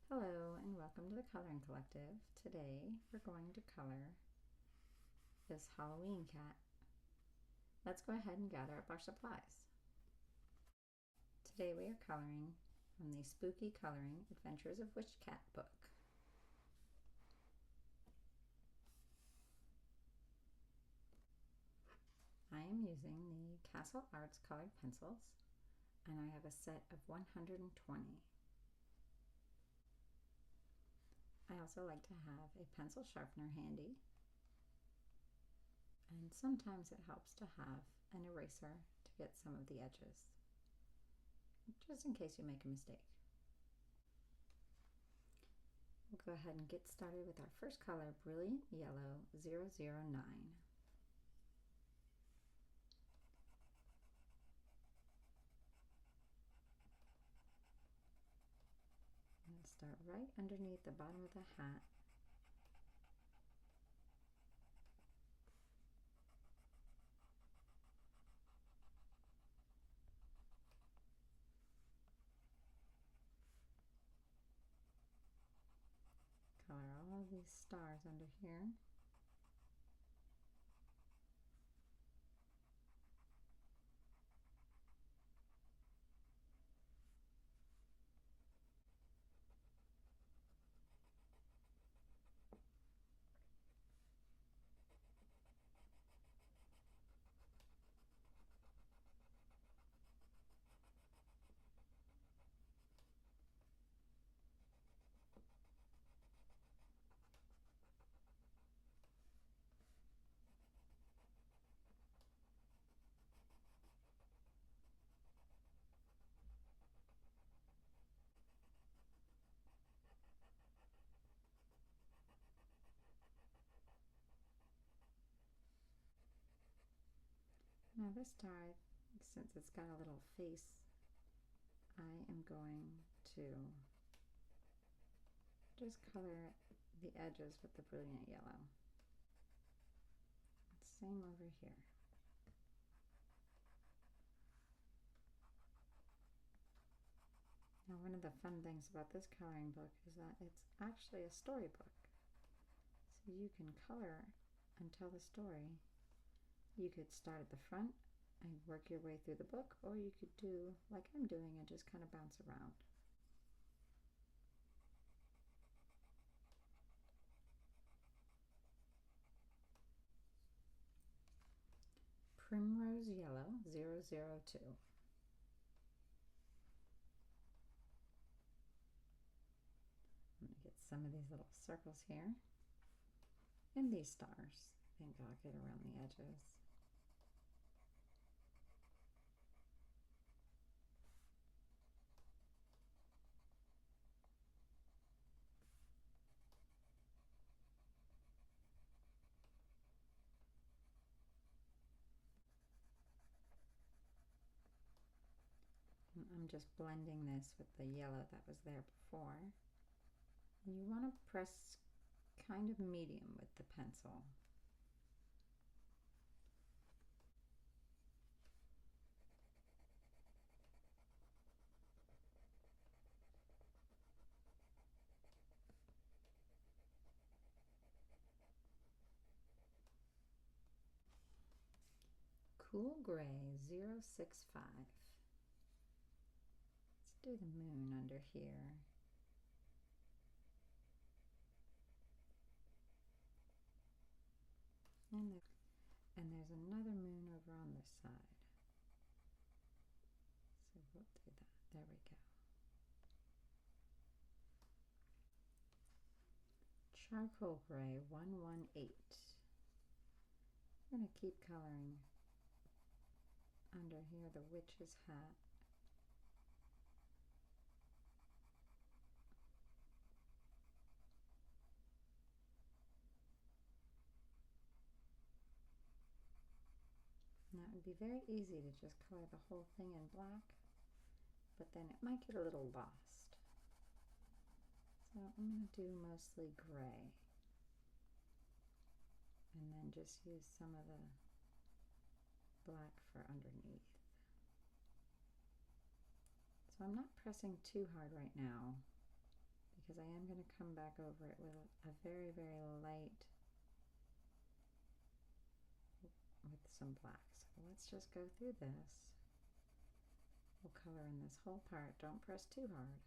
Hello and welcome to the Coloring Collective. Today we're going to color this Halloween cat. Let's go ahead and gather up our supplies. Today we are coloring from the Spooky Coloring Adventures of Witch Cat book. I am using the Castle Arts colored pencils and I have a set of 120. I also like to have a pencil sharpener handy, and sometimes it helps to have an eraser to get some of the edges, just in case you make a mistake. We'll go ahead and get started with our first color, Brilliant Yellow 009. I'm going to start right underneath the bottom of the hat. Color all of these stars under here. Now this star, since it's got a little face, I am going to just color the edges with the Brilliant Yellow. Same over here. Now one of the fun things about this coloring book is that it's actually a storybook. So you can color and tell the story. You could start at the front and work your way through the book, or you could do like I'm doing and just kind of bounce around. Primrose Yellow 002. I'm going to get some of these little circles here and these stars. I think I'll get around the edges. I'm just blending this with the yellow that was there before. And you want to press kind of medium with the pencil. Cool Gray 065. Let's do the moon under here. And there's another moon over on this side. So we'll do that. There we go. Charcoal Gray 118. I'm going to keep coloring under here the witch's hat. Now it would be very easy to just color the whole thing in black, but then it might get a little lost. So I'm going to do mostly gray, and then just use some of the black for underneath. So I'm not pressing too hard right now because I am going to come back over it with a very, very light, with some black. So let's just go through this. We'll color in this whole part. Don't press too hard.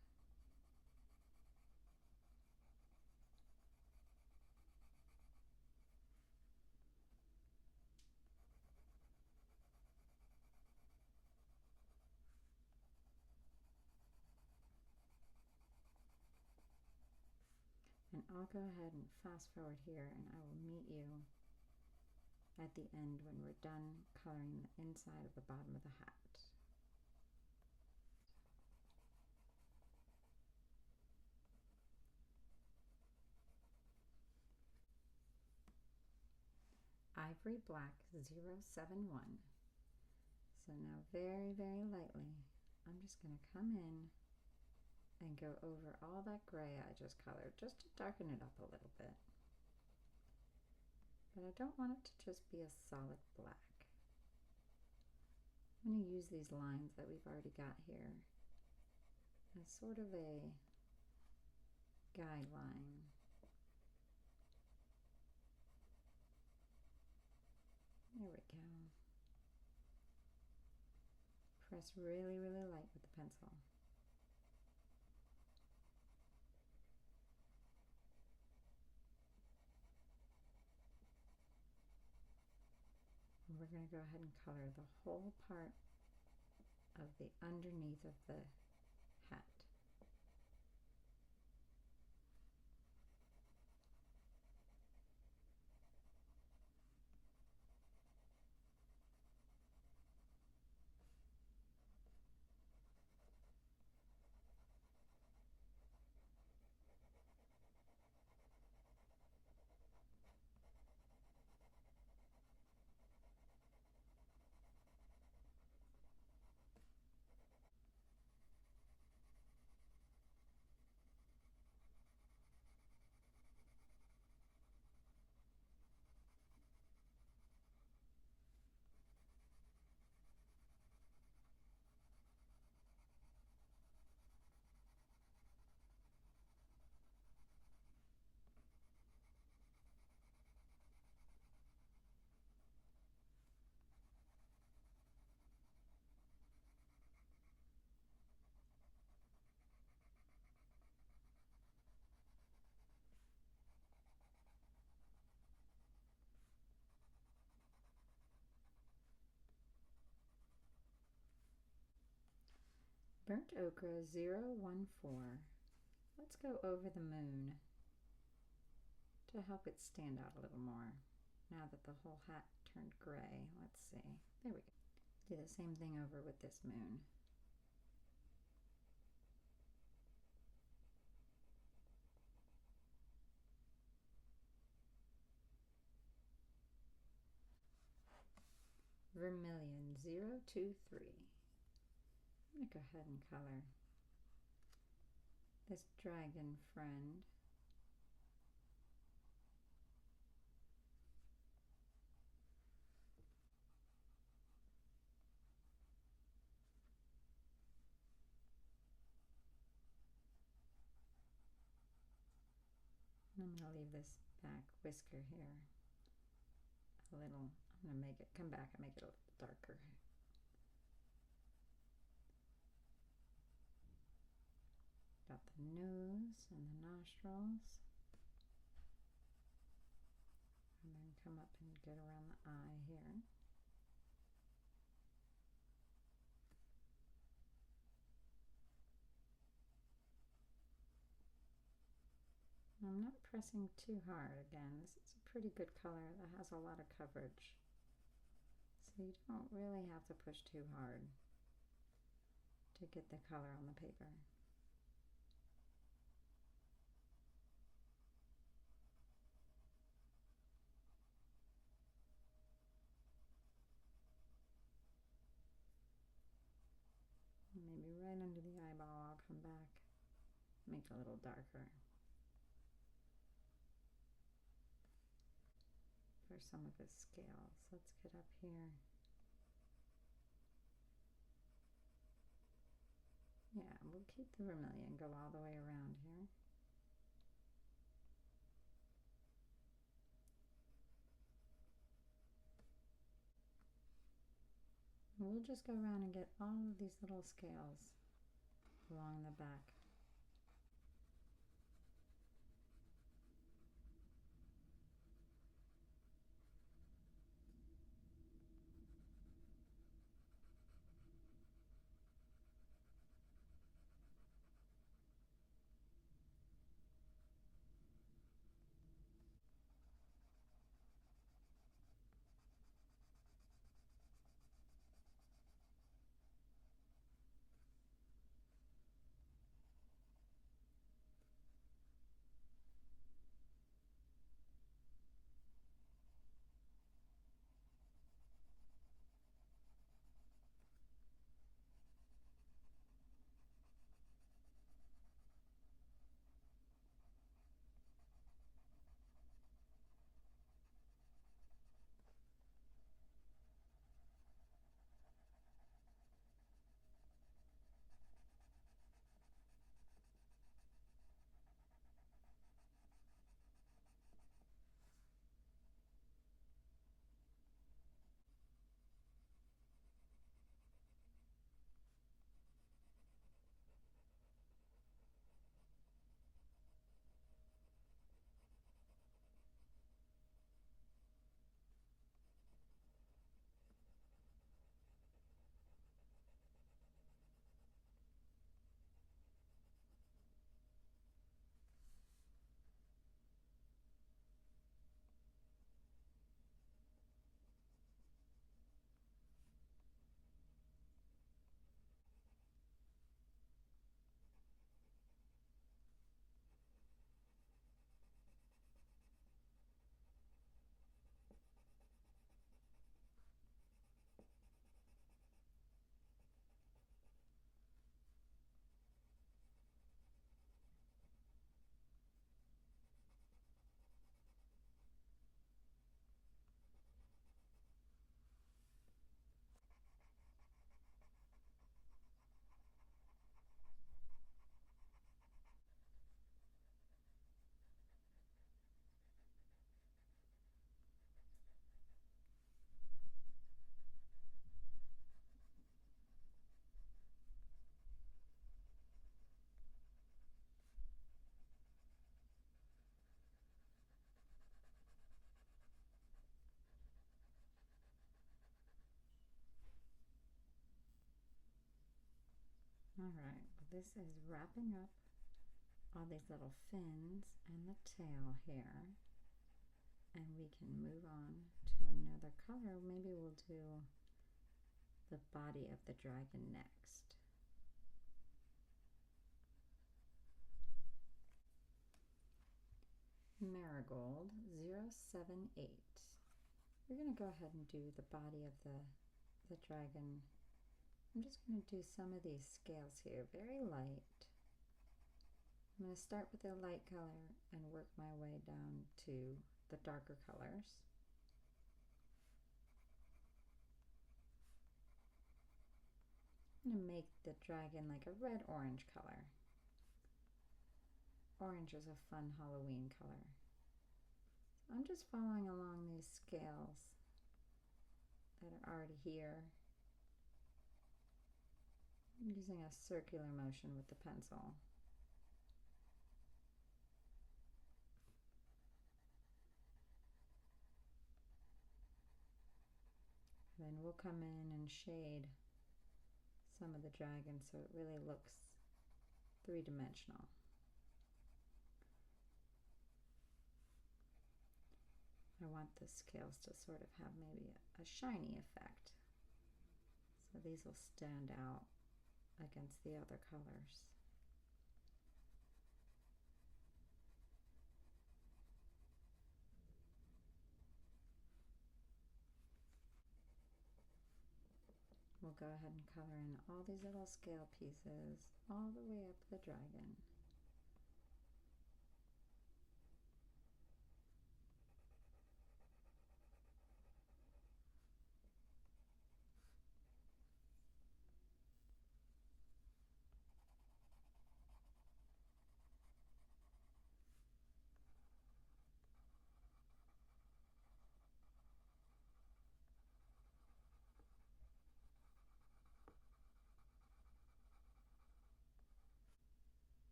And I'll go ahead and fast forward here, and I will meet you at the end when we're done coloring the inside of the bottom of the hat. Ivory Black 071. So now very, very lightly, I'm just going to come in and go over all that gray I just colored, just to darken it up a little bit. But I don't want it to just be a solid black. I'm going to use these lines that we've already got here as sort of a guideline. There we go. Press really, really light with the pencil. And we're going to go ahead and color the whole part of the underneath of the hat. Burnt Ochre 014. Let's go over the moon to help it stand out a little more. Now that the whole hat turned gray, let's see. There we go. Do the same thing over with this moon. Vermilion 023. I'm going to go ahead and color this dragon friend. I'm going to leave this back whisker here a little. I'm going to make it come back and make it a little darker. Got the nose and the nostrils. And then come up and get around the eye here. I'm not pressing too hard again. This is a pretty good color that has a lot of coverage. So you don't really have to push too hard to get the color on the paper. Maybe right under the eyeball I'll come back, make it a little darker for some of his scales. Let's get up here. Yeah, we'll keep the vermilion, go all the way around here. we'll just go around and get all of these little scales along the back. All right, well, this is wrapping up all these little fins and the tail here, and we can move on to another color. Maybe we'll do the body of the dragon next. Marigold 078. We're going to go ahead and do the body of the dragon. I'm just going to do some of these scales here, very light. I'm going to start with a light color and work my way down to the darker colors. I'm going to make the dragon like a red-orange color. Orange is a fun Halloween color. So I'm just following along these scales that are already here. I'm using a circular motion with the pencil. Then we'll come in and shade some of the dragon so it really looks three-dimensional. I want the scales to sort of have maybe a shiny effect. So these will stand out against the other colors. We'll go ahead and color in all these little scale pieces all the way up the dragon.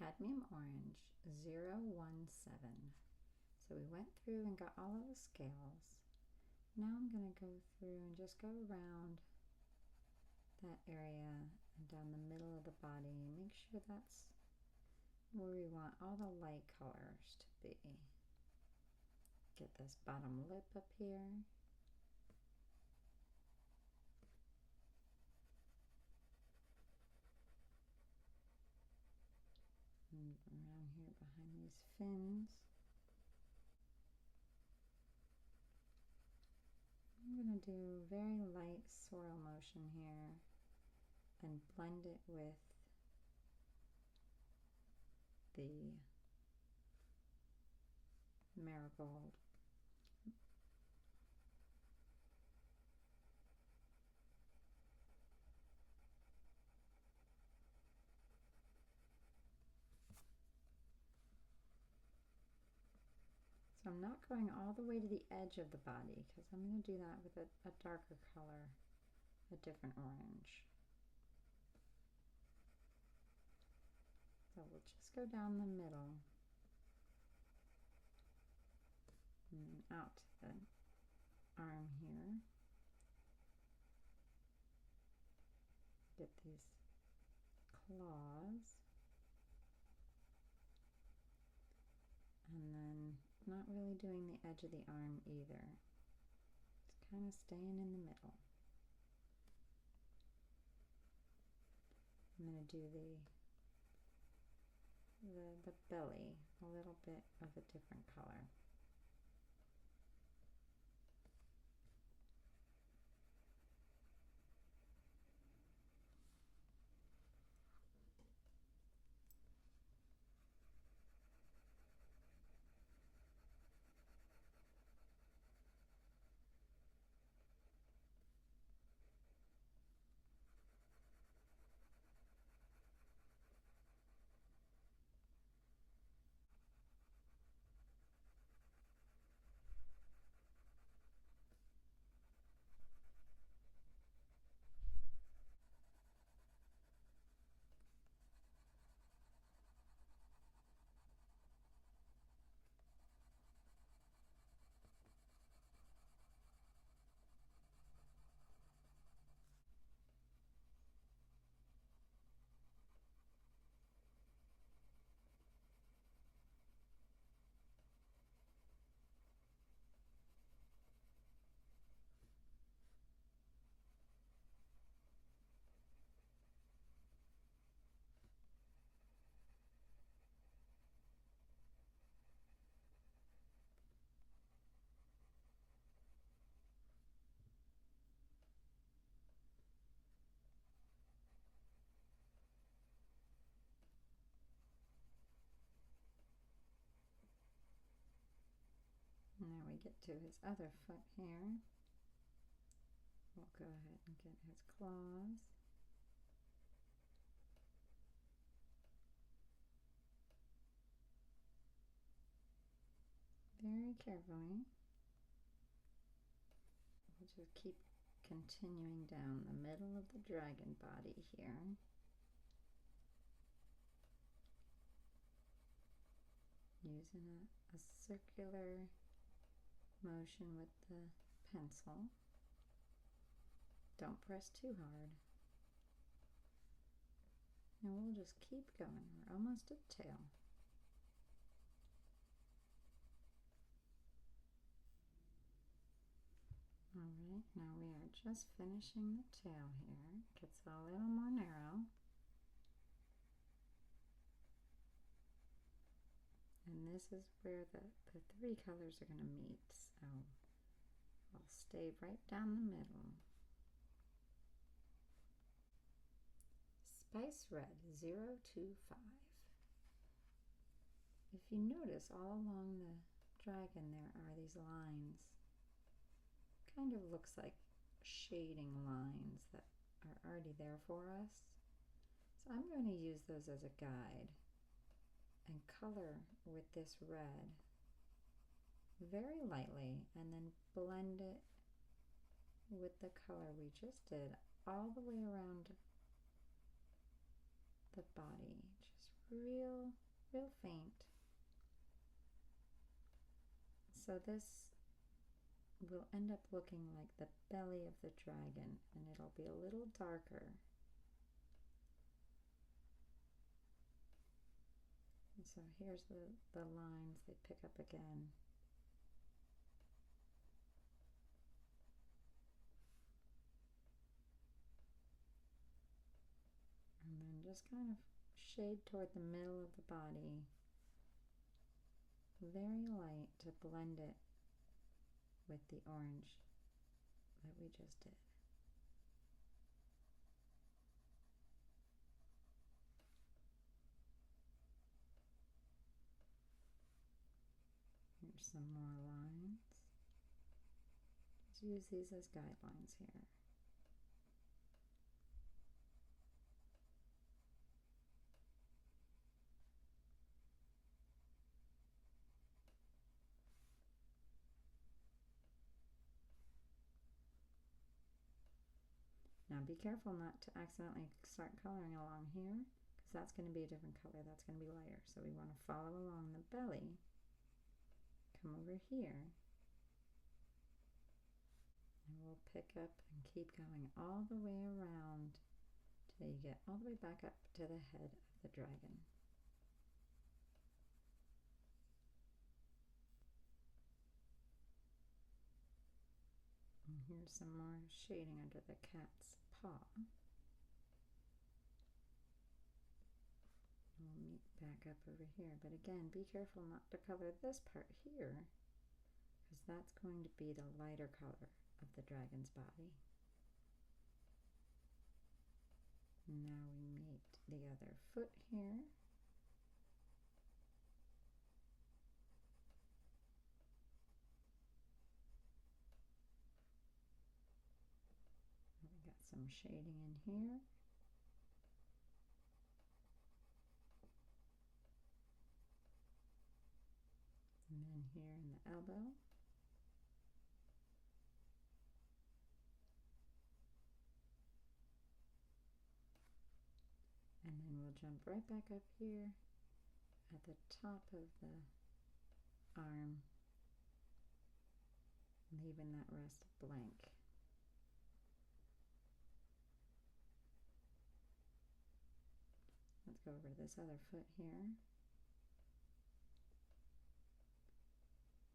cadmium orange 017. So we went through and got all of the scales. Now I'm going to go through and just go around that area and down the middle of the body. Make sure that's where we want all the light colors to be. Get this bottom lip up here. And around here behind these fins. I'm going to do a very light swirl motion here and blend it with the marigold. So I'm not going all the way to the edge of the body because I'm going to do that with a darker color, a different orange. So we'll just go down the middle and then out to the arm here. Get these claws. And then not really doing the edge of the arm either. Just kind of staying in the middle. I'm going to do the belly, a little bit of a different color. Now we get to his other foot here. We'll go ahead and get his claws. Very carefully. We'll just keep continuing down the middle of the dragon body here. Using a circular motion with the pencil. Don't press too hard. And we'll just keep going. We're almost at tail. Alright, now we are just finishing the tail here. Gets a little more narrow. And this is where the three colors are going to meet. So I'll stay right down the middle. Spice Red 025. If you notice, all along the dragon there are these lines. Kind of looks like shading lines that are already there for us. So I'm going to use those as a guide and color with this red very lightly and then blend it with the color we just did all the way around the body, just real faint. So this will end up looking like the belly of the dragon, and it'll be a little darker. And so here's the lines, they pick up again. And then just kind of shade toward the middle of the body, very light to blend it with the orange that we just did. Here's some more lines. Just use these as guidelines here. Now be careful not to accidentally start coloring along here, because that's going to be a different color. That's going to be lighter. So we want to follow along the belly, come over here, and we'll pick up and keep going all the way around till you get all the way back up to the head of the dragon. And here's some more shading under the cat's paw. And we'll meet back up over here, but again, be careful not to color this part here, because that's going to be the lighter color of the dragon's body. Now we meet the other foot here. We got some shading in here. And then here in the elbow. And then we'll jump right back up here at the top of the arm, leaving that rest blank. Let's go over to this other foot here.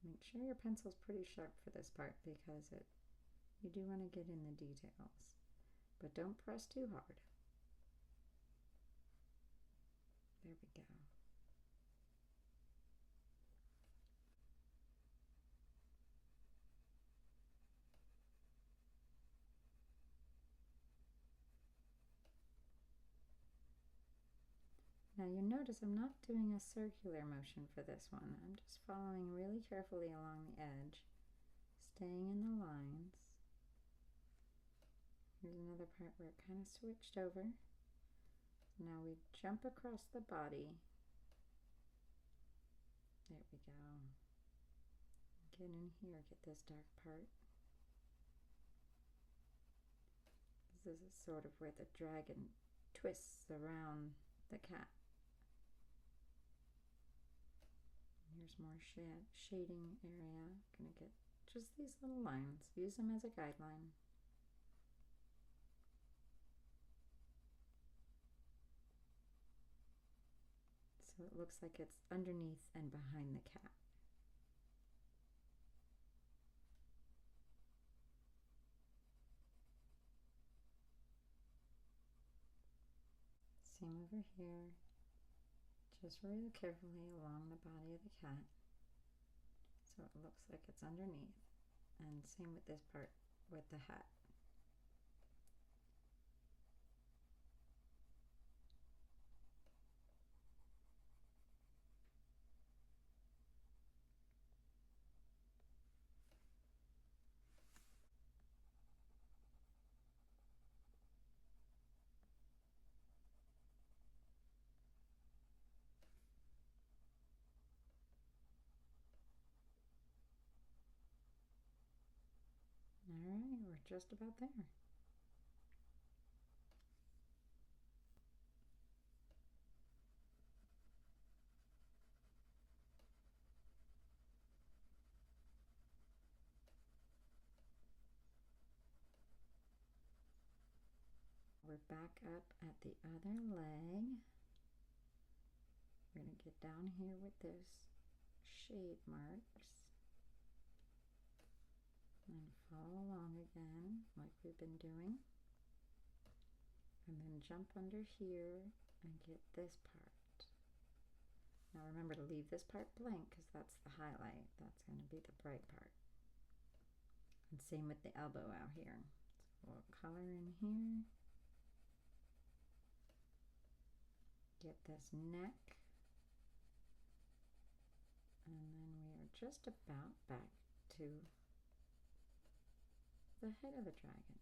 Make sure your pencil's pretty sharp for this part, because you do want to get in the details, but don't press too hard. There we go. Now you notice I'm not doing a circular motion for this one. I'm just following really carefully along the edge, staying in the lines. Here's another part where it kind of switched over. Now we jump across the body. There we go. Get in here, get this dark part. This is sort of where the dragon twists around the cat. Here's more shading area. Gonna get just these little lines. Use them as a guideline. So it looks like it's underneath and behind the cat. Same over here. Just real carefully along the body of the cat, so it looks like it's underneath. And same with this part with the hat. Alright, we're just about there. we're back up at the other leg. We're going to get down here with those shade marks and follow along again like we've been doing. And then jump under here and get this part. Now remember to leave this part blank because that's the highlight. That's going to be the bright part. And same with the elbow out here. So we'll color in here. Get this neck. And then we are just about back to the head of the dragon.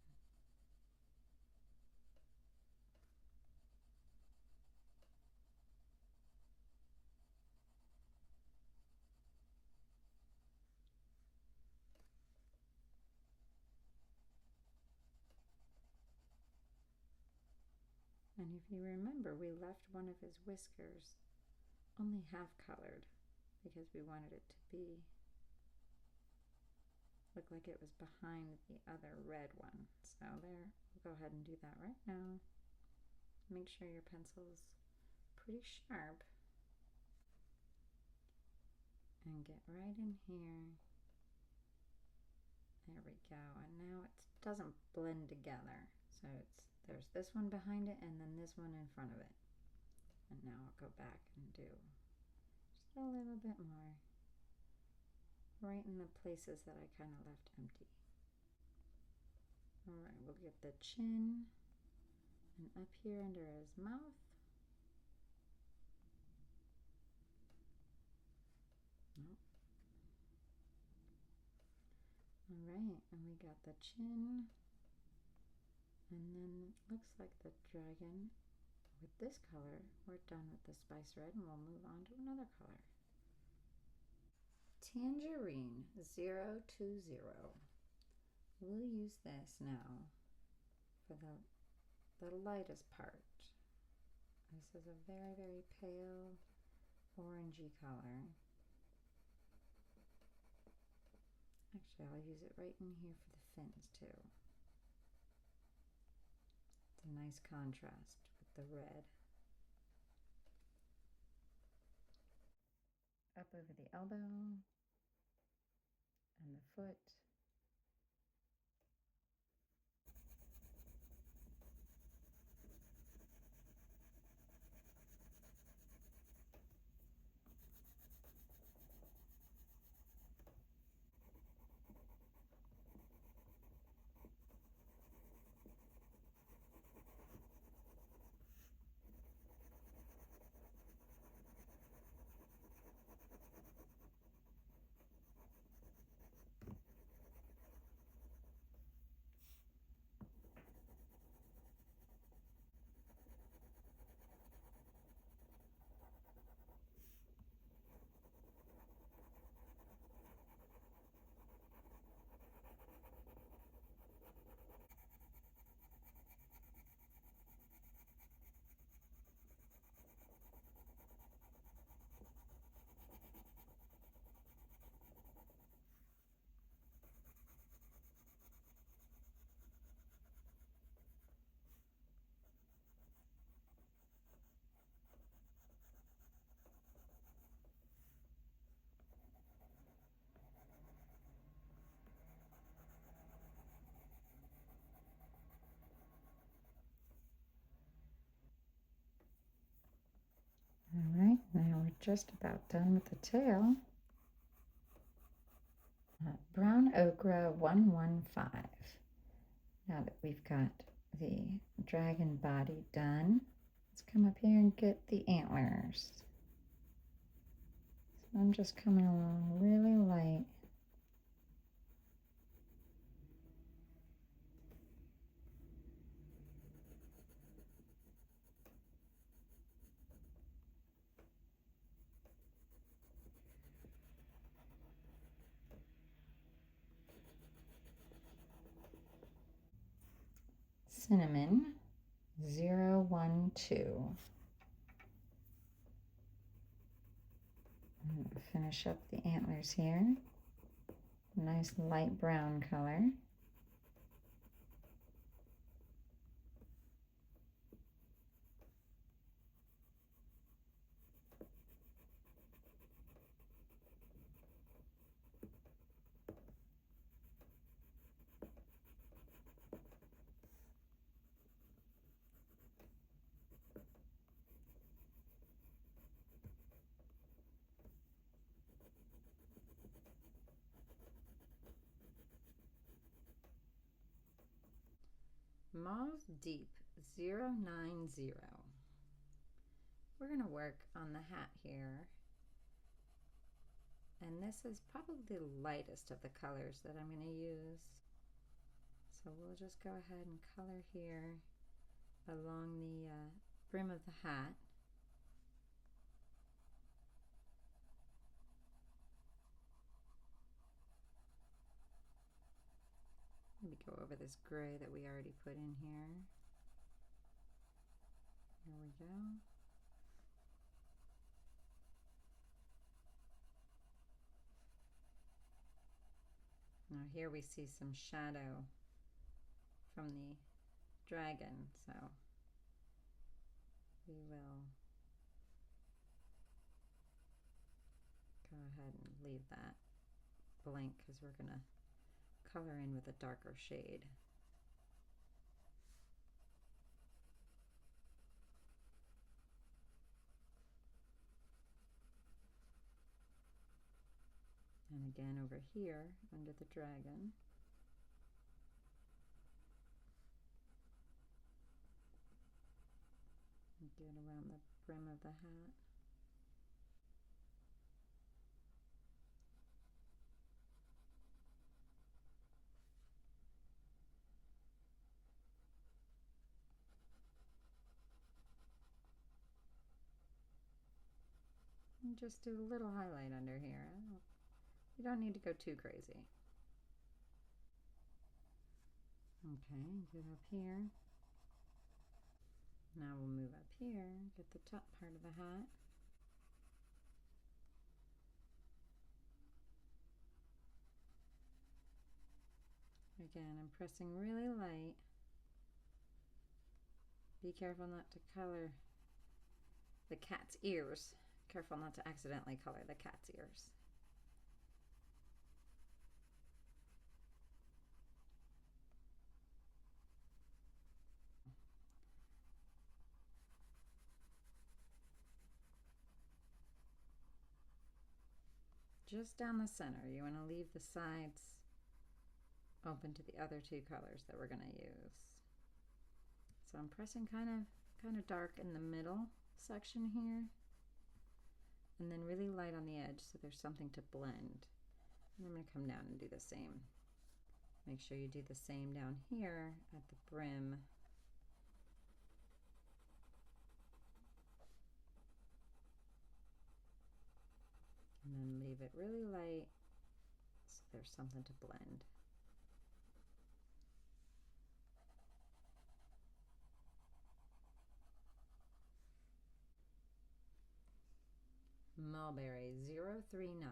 And if you remember, we left one of his whiskers only half colored because we wanted it to be look like it was behind the other red one. So there, we'll go ahead and do that right now. Make sure your pencil's pretty sharp. And get right in here. There we go. And now it doesn't blend together. So there's this one behind it and then this one in front of it. And now I'll go back and do just a little bit more. Right in the places that I kind of left empty. All right, we'll get the chin and up here under his mouth. Nope. All right, and we got the chin. And then it looks like the dragon with this color. We're done with the spice red and we'll move on to another color. Tangerine 020. We'll use this now for the lightest part. This is a very, very pale orangey color. Actually, I'll use it right in here for the fins too. It's a nice contrast with the red. Up over the elbow and the foot. All right, now we're just about done with the tail. Brown Ochre 115. Now that we've got the dragon body done, let's come up here and get the antlers. So I'm just coming along really light. Cinnamon 012. I'm going to finish up the antlers here. Nice light brown color. Mauve Deep 090. We're going to work on the hat here. And this is probably the lightest of the colors that I'm going to use. So we'll just go ahead and color here along the brim of the hat. Maybe go over this gray that we already put in here. There we go. Now here we see some shadow from the dragon, so we will go ahead and leave that blank because we're going to color in with a darker shade. And again over here under the dragon. And get around the brim of the hat. And just do a little highlight under here. You don't need to go too crazy. Okay, get up here. Now we'll move up here, get the top part of the hat. Again, I'm pressing really light. Be careful not to color the cat's ears. Careful not to accidentally color the cat's ears. Just down the center, you want to leave the sides open to the other two colors that we're going to use. So I'm pressing kind of dark in the middle section here, and then really light on the edge so there's something to blend. And I'm going to come down and do the same. Make sure you do the same down here at the brim. And then leave it really light so there's something to blend. Mulberry 039.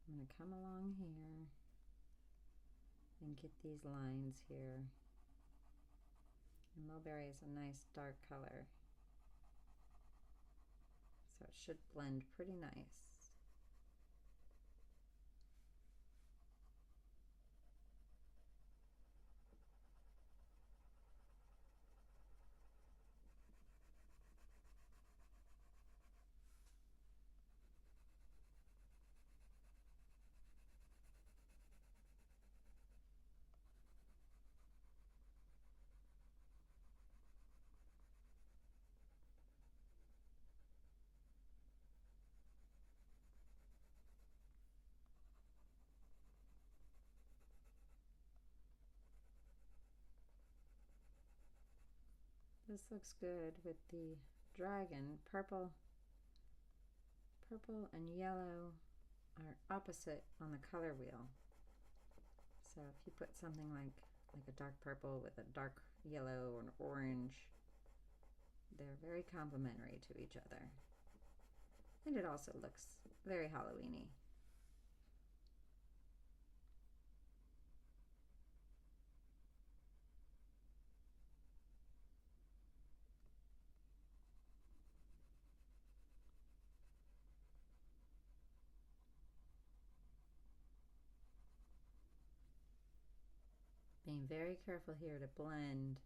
I'm going to come along here and get these lines here. And mulberry is a nice dark color, so it should blend pretty nice. This looks good with the dragon. Purple and yellow are opposite on the color wheel. So if you put something like a dark purple with a dark yellow or an orange, they're very complementary to each other. And it also looks very Halloween-y. Being very careful here to blend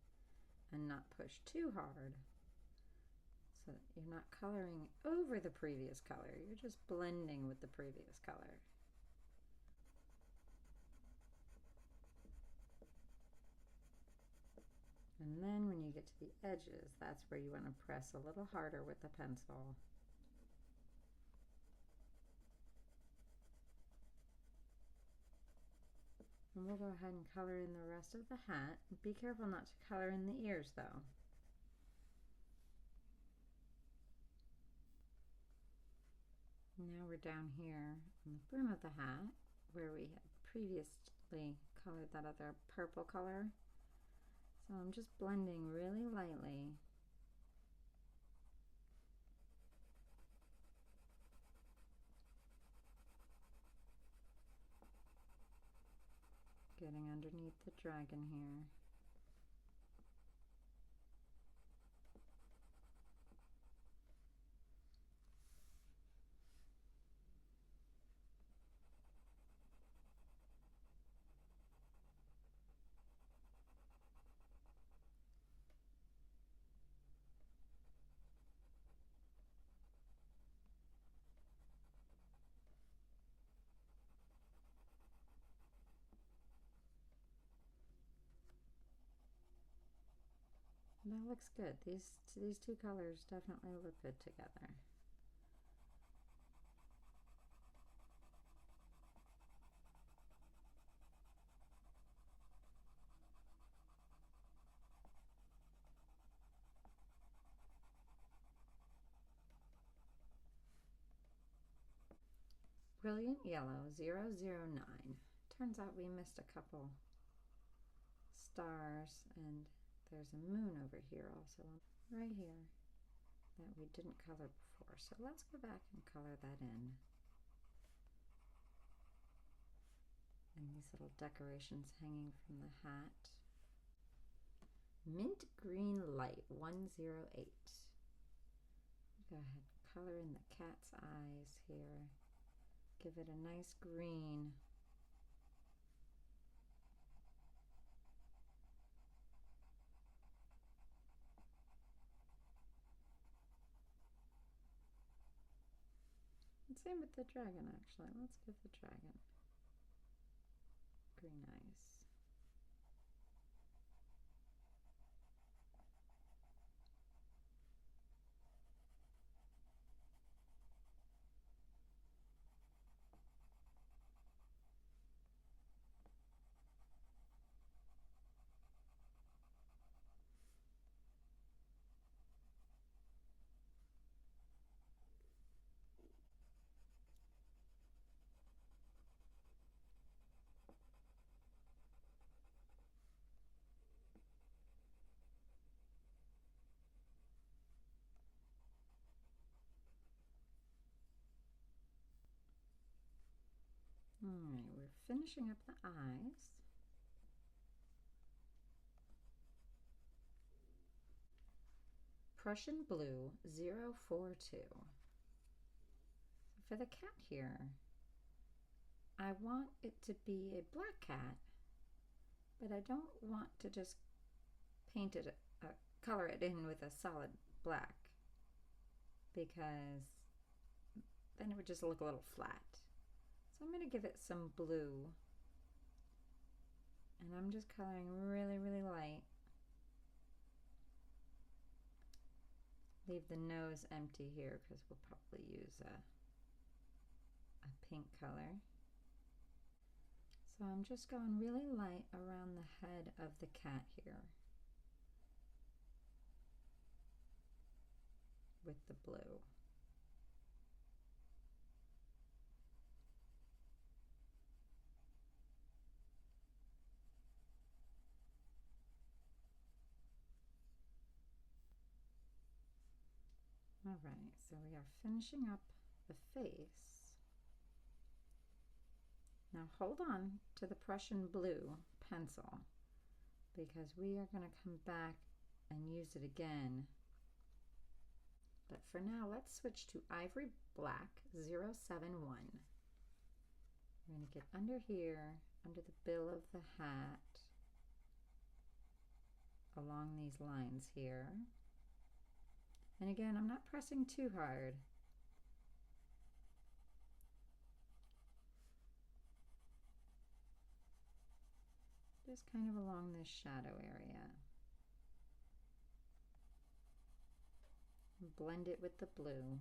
and not push too hard so that you're not coloring over the previous color. You're just blending with the previous color. And then when you get to the edges, that's where you want to press a little harder with the pencil. And we'll go ahead and color in the rest of the hat. Be careful not to color in the ears though. Now we're down here on the brim of the hat where we had previously colored that other purple color. So I'm just blending really lightly. Getting underneath the dragon here. That looks good. These two colors definitely look good together. Brilliant Yellow 009. Turns out we missed a couple stars, and there's a moon over here also, right here, that we didn't color before. So let's go back and color that in. And these little decorations hanging from the hat. Mint Green Light 108. Go ahead, color in the cat's eyes here. Give it a nice green. And same with the dragon, actually. Let's give the dragon green eyes. All right, we're finishing up the eyes. Prussian Blue 042. For the cat here, I want it to be a black cat, but I don't want to just paint it, color it in with a solid black, because then it would just look a little flat. So I'm going to give it some blue, and I'm just coloring really, really light. Leave the nose empty here because we'll probably use a pink color. So I'm just going really light around the head of the cat here with the blue. All right, so we are finishing up the face. Now hold on to the Prussian blue pencil because we are going to come back and use it again. But for now, let's switch to Ivory Black 071. We're going to get under here, under the bill of the hat, along these lines here. And again, I'm not pressing too hard. Just kind of along this shadow area. blend it with the blue.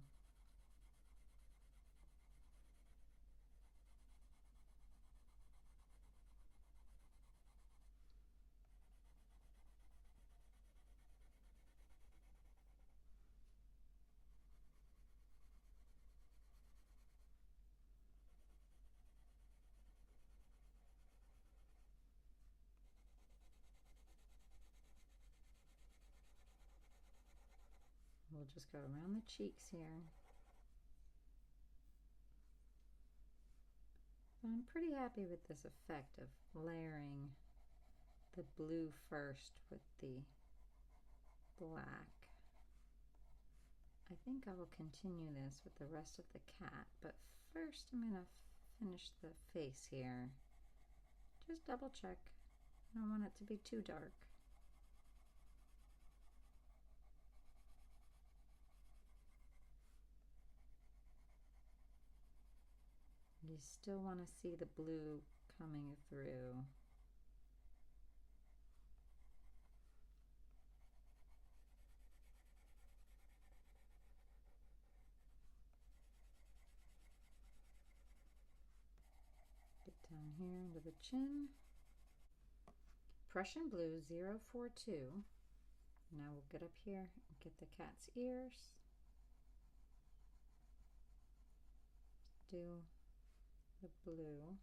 We'll just go around the cheeks here. I'm pretty happy with this effect of layering the blue first with the black. I think I will continue this with the rest of the cat, but first I'm going to finish the face here. Just double check. I don't want it to be too dark. You still want to see the blue coming through. Get down here into the chin. Prussian blue 042. Now we'll get up here and get the cat's ears. Do the blue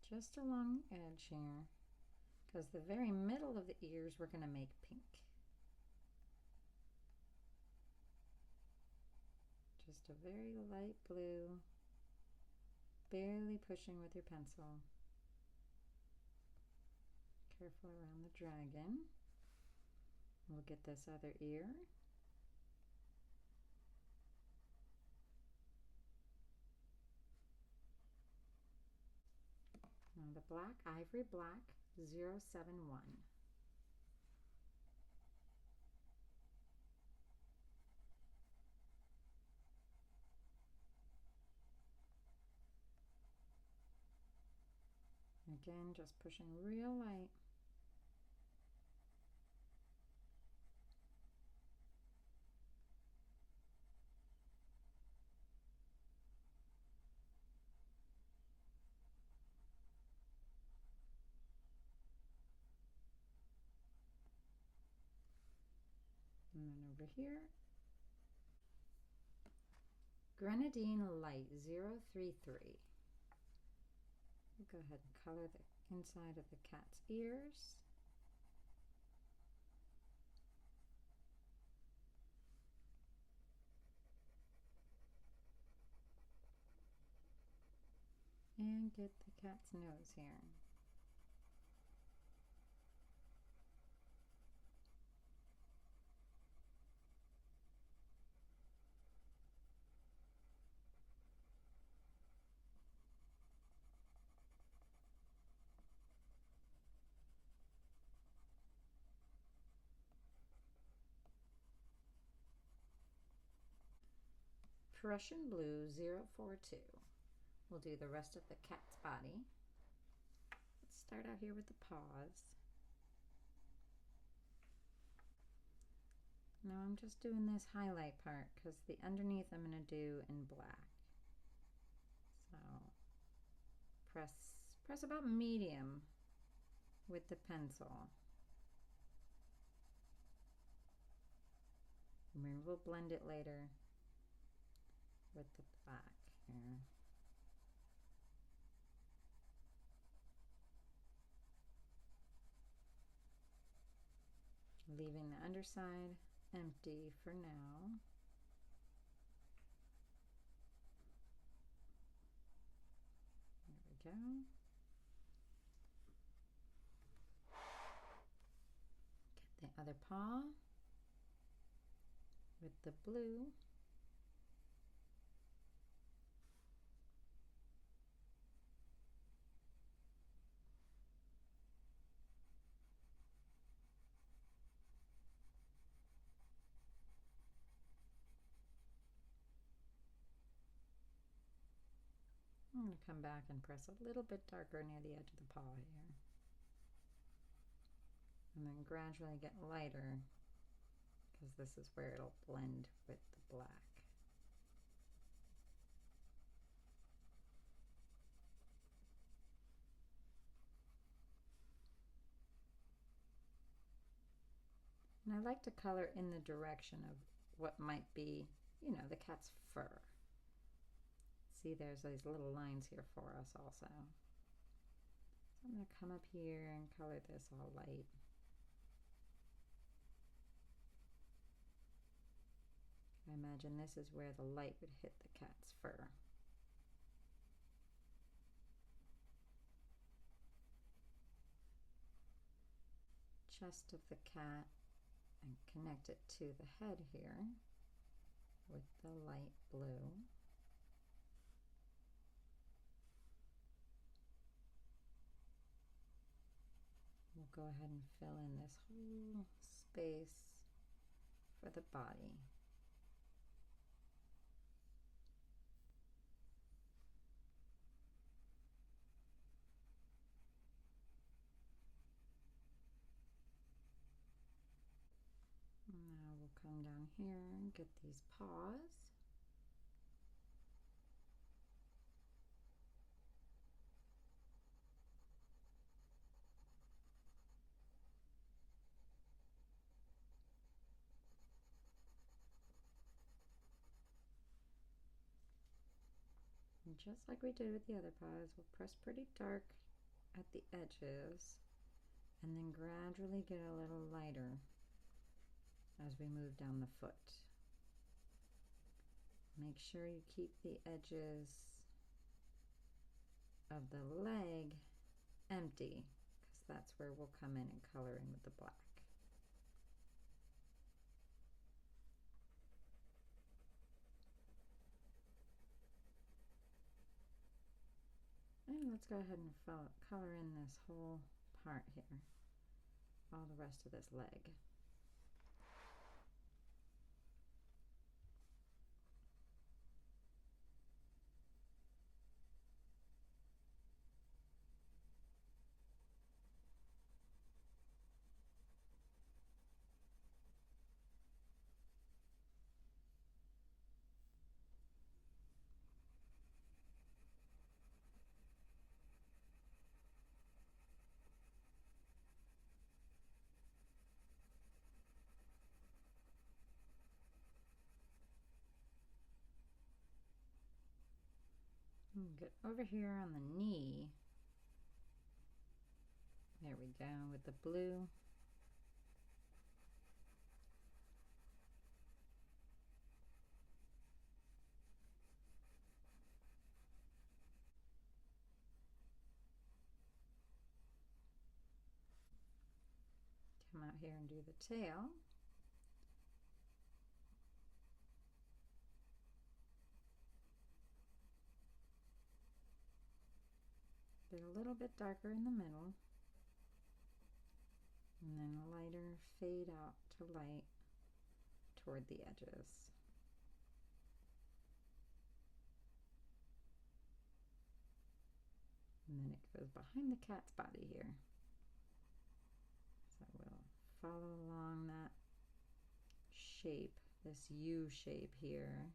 just along the edge here, because the very middle of the ears we're going to make pink. Just a very light blue, barely pushing with your pencil. Careful around the dragon. We'll get this other ear. Now the black, ivory black 071. Again, just pushing real light. And then over here, Grenadine Light 033. We'll go ahead and color the inside of the cat's ears. And get the cat's nose here. Prussian blue 042. We'll do the rest of the cat's body. Let's start out here with the paws. Now I'm just doing this highlight part because the underneath I'm going to do in black. So press about medium with the pencil. And we'll blend it later with the black here. Leaving the underside empty for now. There we go. Get the other paw with the blue. I'm going to come back and press a little bit darker near the edge of the paw here. And then gradually get lighter because this is where it'll blend with the black. And I like to color in the direction of what might be, you know, the cat's fur. See, there's these little lines here for us also. So I'm going to come up here and color this all light. I imagine this is where the light would hit the cat's fur. Chest of the cat, and connect it to the head here with the light blue. We'll go ahead and fill in this whole space for the body. Now we'll come down here and get these paws. And just like we did with the other paws, we'll press pretty dark at the edges and then gradually get a little lighter as we move down the foot. Make sure you keep the edges of the leg empty, because that's where we'll come in and color in with the black. And let's go ahead and color in this whole part here, all the rest of this leg. Get over here on the knee. There we go with the blue. Come out here and do the tail. Get a little bit darker in the middle, and then a lighter fade out to light toward the edges. And then it goes behind the cat's body here. So we'll follow along that shape, this U shape here.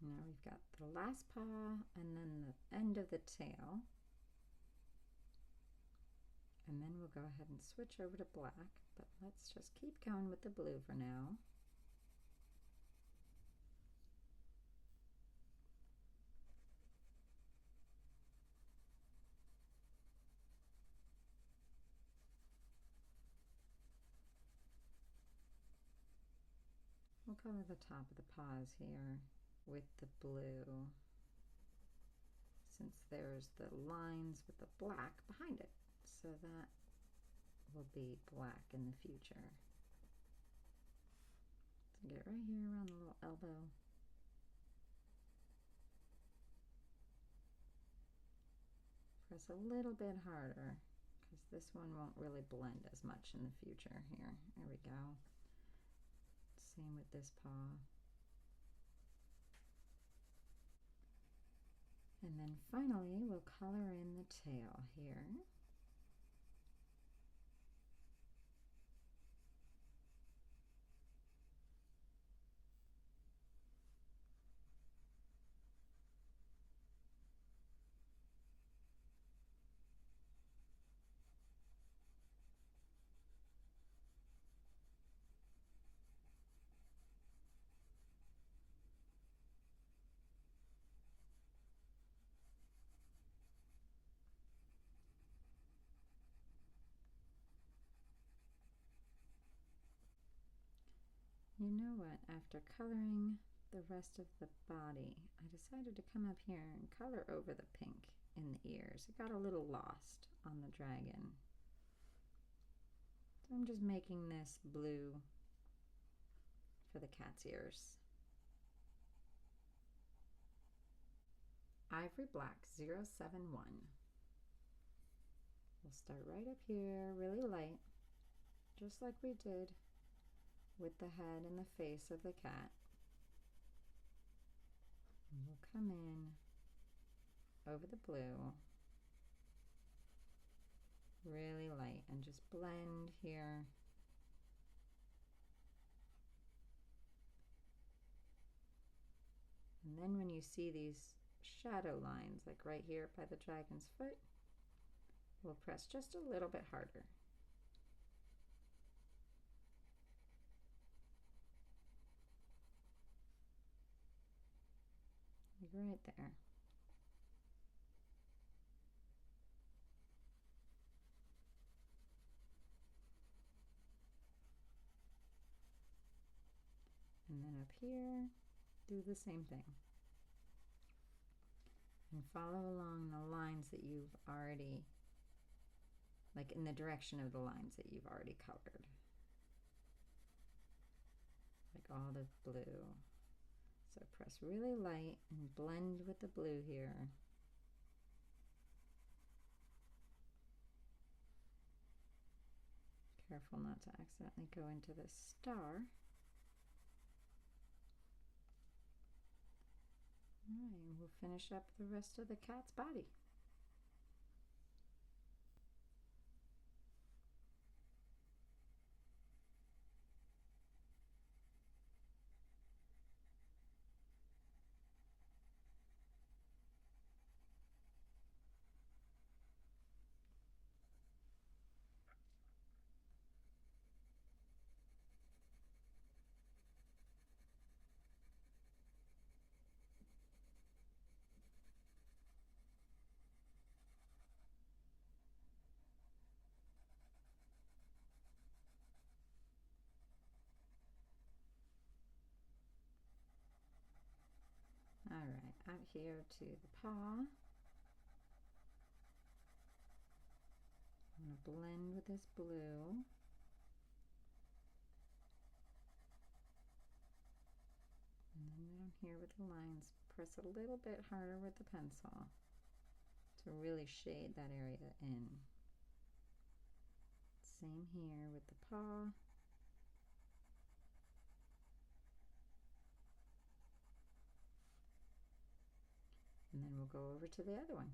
Now we've got the last paw and then the end of the tail. And then we'll go ahead and switch over to black, but let's just keep going with the blue for now. We'll color the top of the paws here with the blue, since there's the lines with the black behind it, so that will be black in the future. So get right here around the little elbow. Press a little bit harder, because this one won't really blend as much in the future. Here, there we go. Same with this paw. And then finally, we'll color in the tail here. You know what? After coloring the rest of the body, I decided to come up here and color over the pink in the ears. It got a little lost on the dragon. So I'm just making this blue for the cat's ears. Ivory Black 071. We'll start right up here, really light, just like we did with the head and the face of the cat. And we'll come in over the blue, really light, and just blend here. And then when you see these shadow lines, like right here by the dragon's foot, we'll press just a little bit harder. Right there. And then up here, do the same thing. And follow along the lines that you've already, like in the direction of the lines that you've already colored. Like all the blue. So press really light and blend with the blue here. Careful not to accidentally go into the star. Alright, we'll finish up the rest of the cat's body. Alright, out here to the paw. I'm going to blend with this blue. And then down here with the lines, press a little bit harder with the pencil to really shade that area in. Same here with the paw. And then we'll go over to the other one.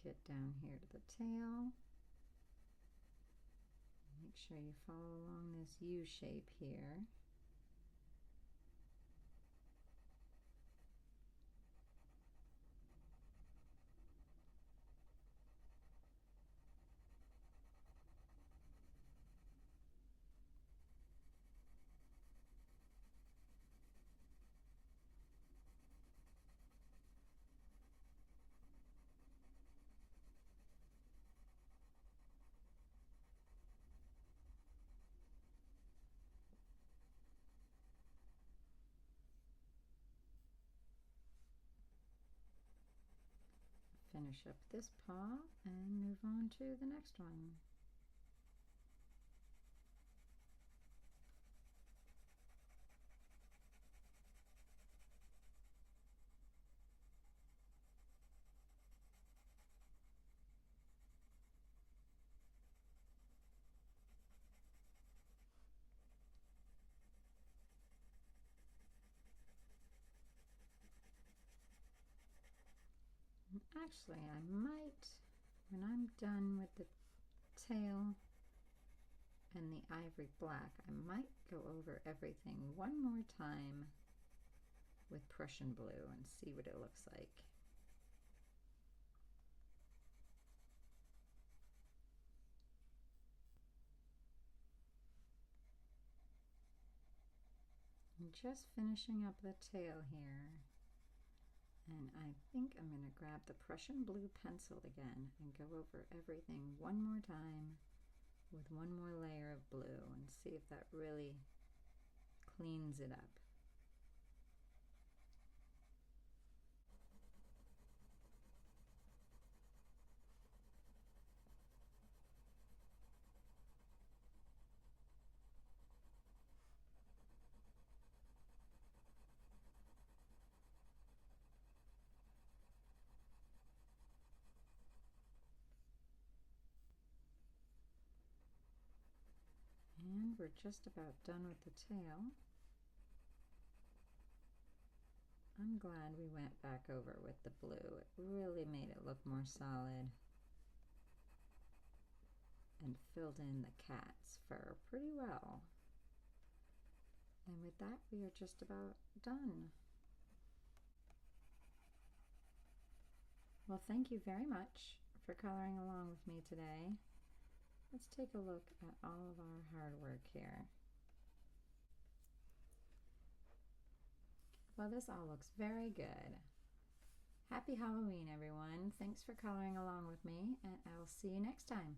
Get down here to the tail. Make sure you follow along this U shape here. finish up this paw and move on to the next one. Actually, I might, when I'm done with the tail and the ivory black, I might go over everything one more time with Prussian blue and see what it looks like. I'm just finishing up the tail here. And I think I'm going to grab the Prussian blue pencil again and go over everything one more time with one more layer of blue and see if that really cleans it up. And we're just about done with the tail. I'm glad we went back over with the blue. It really made it look more solid and filled in the cat's fur pretty well. And with that, we are just about done. Well, thank you very much for coloring along with me today. Let's take a look at all of our hard work here. Well, this all looks very good. Happy Halloween, everyone. Thanks for coloring along with me, and I'll see you next time.